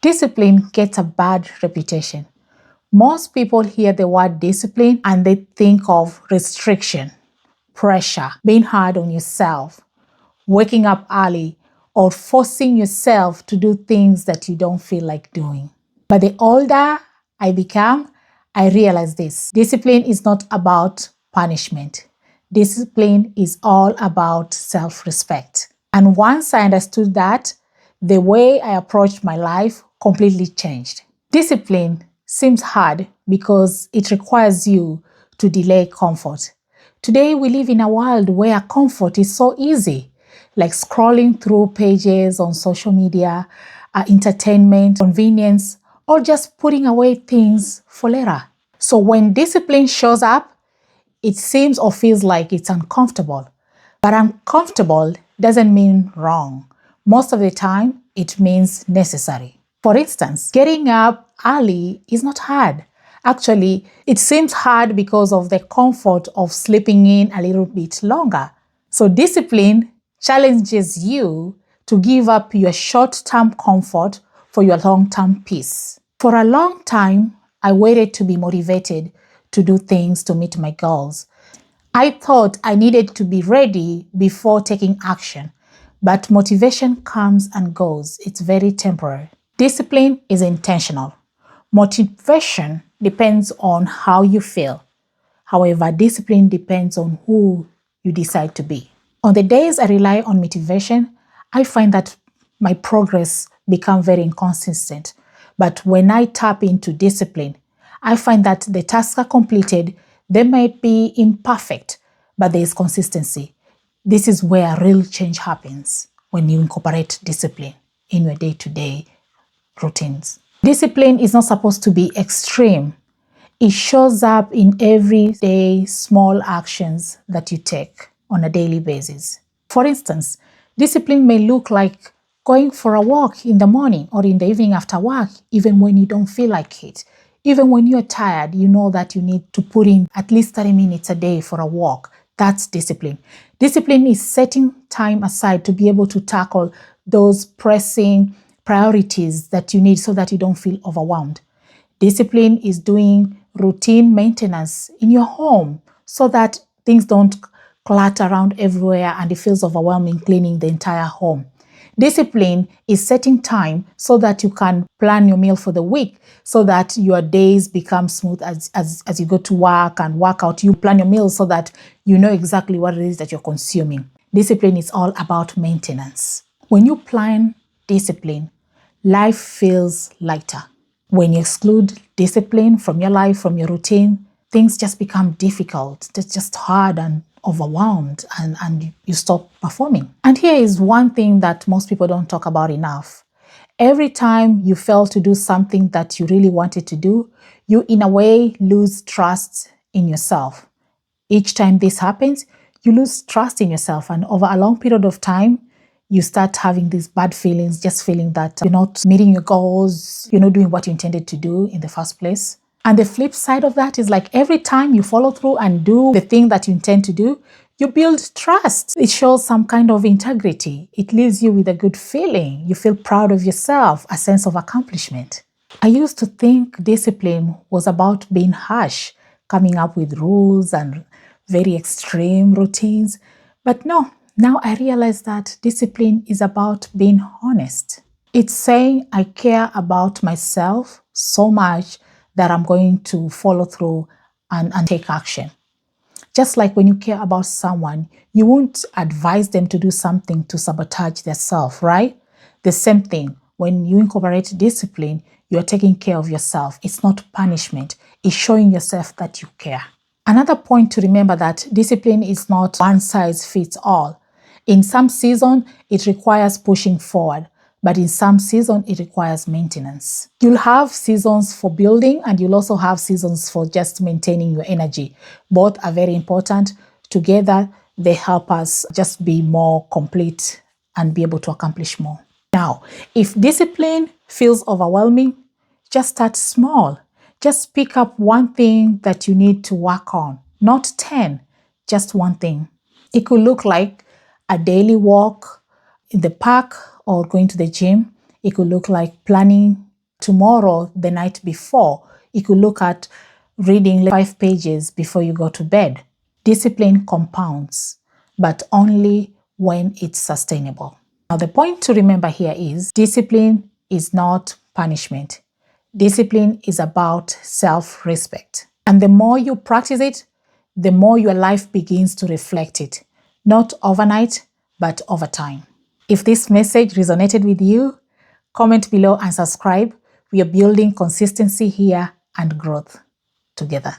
Discipline gets a bad reputation. Most people hear the word discipline and they think of restriction, pressure, being hard on yourself, waking up early, or forcing yourself to do things that you don't feel like doing. But the older I become, I realize this. Discipline is not about punishment. Discipline is all about self-respect. And once I understood that, the way I approached my life completely changed. Discipline seems hard because it requires you to delay comfort. Today, we live in a world where comfort is so easy, like scrolling through pages on social media, entertainment, convenience, or just putting away things for later. So when discipline shows up, it seems or feels like it's uncomfortable. But uncomfortable doesn't mean wrong. Most of the time, it means necessary. For instance, getting up early is not hard. Actually, it seems hard because of the comfort of sleeping in a little bit longer. So discipline challenges you to give up your short-term comfort for your long-term peace. For a long time, I waited to be motivated to do things to meet my goals. I thought I needed to be ready before taking action, but motivation comes and goes. It's very temporary. Discipline is intentional. Motivation depends on how you feel. However, discipline depends on who you decide to be. On the days I rely on motivation, I find that my progress becomes very inconsistent. But when I tap into discipline, I find that the tasks are completed. They might be imperfect, but there is consistency. This is where real change happens when you incorporate discipline in your day-to-day routines. Discipline is not supposed to be extreme. It shows up in everyday small actions that you take on a daily basis. For instance, discipline may look like going for a walk in the morning or in the evening after work, even when you don't feel like it. Even when you're tired, you know that you need to put in at least 30 minutes a day for a walk. That's discipline. Discipline is setting time aside to be able to tackle those pressing priorities that you need so that you don't feel overwhelmed. Discipline is doing routine maintenance in your home so that things don't clutter around everywhere and it feels overwhelming cleaning the entire home. Discipline is setting time so that you can plan your meal for the week so that your days become smooth as you go to work and work out. You plan your meals so that you know exactly what it is that you're consuming. Discipline is all about maintenance. When you plan discipline, life feels lighter. When you exclude discipline from your life, from your routine, things just become difficult. It's just hard and overwhelmed and you stop performing. And here is one thing that most people don't talk about enough. Every time you fail to do something that you really wanted to do, you in a way lose trust in yourself. Each time this happens, you lose trust in yourself, and over a long period of time, you start having these bad feelings, just feeling that you're not meeting your goals, you're not doing what you intended to do in the first place. And the flip side of that is like every time you follow through and do the thing that you intend to do, you build trust. It shows some kind of integrity. It leaves you with a good feeling. You feel proud of yourself, a sense of accomplishment. I used to think discipline was about being harsh, coming up with rules and very extreme routines. But no, now I realize that discipline is about being honest. It's saying I care about myself so much that I'm going to follow through and take action. Just like when you care about someone, you won't advise them to do something to sabotage their self, right? The same thing, when you incorporate discipline, you're taking care of yourself. It's not punishment. It's showing yourself that you care. Another point to remember that discipline is not one size fits all. In some season, it requires pushing forward, but in some season, it requires maintenance. You'll have seasons for building and you'll also have seasons for just maintaining your energy. Both are very important. Together, they help us just be more complete and be able to accomplish more. Now, if discipline feels overwhelming, just start small. Just pick up one thing that you need to work on, not 10, just one thing. It could look like a daily walk in the park or going to the gym. It could look like planning tomorrow, the night before, you could look at reading 5 pages before you go to bed. Discipline compounds, but only when it's sustainable. Now, the point to remember here is discipline is not punishment. Discipline is about self-respect. And the more you practice it, the more your life begins to reflect it. Not overnight, but over time. If this message resonated with you, comment below and subscribe. We are building consistency here and growth together.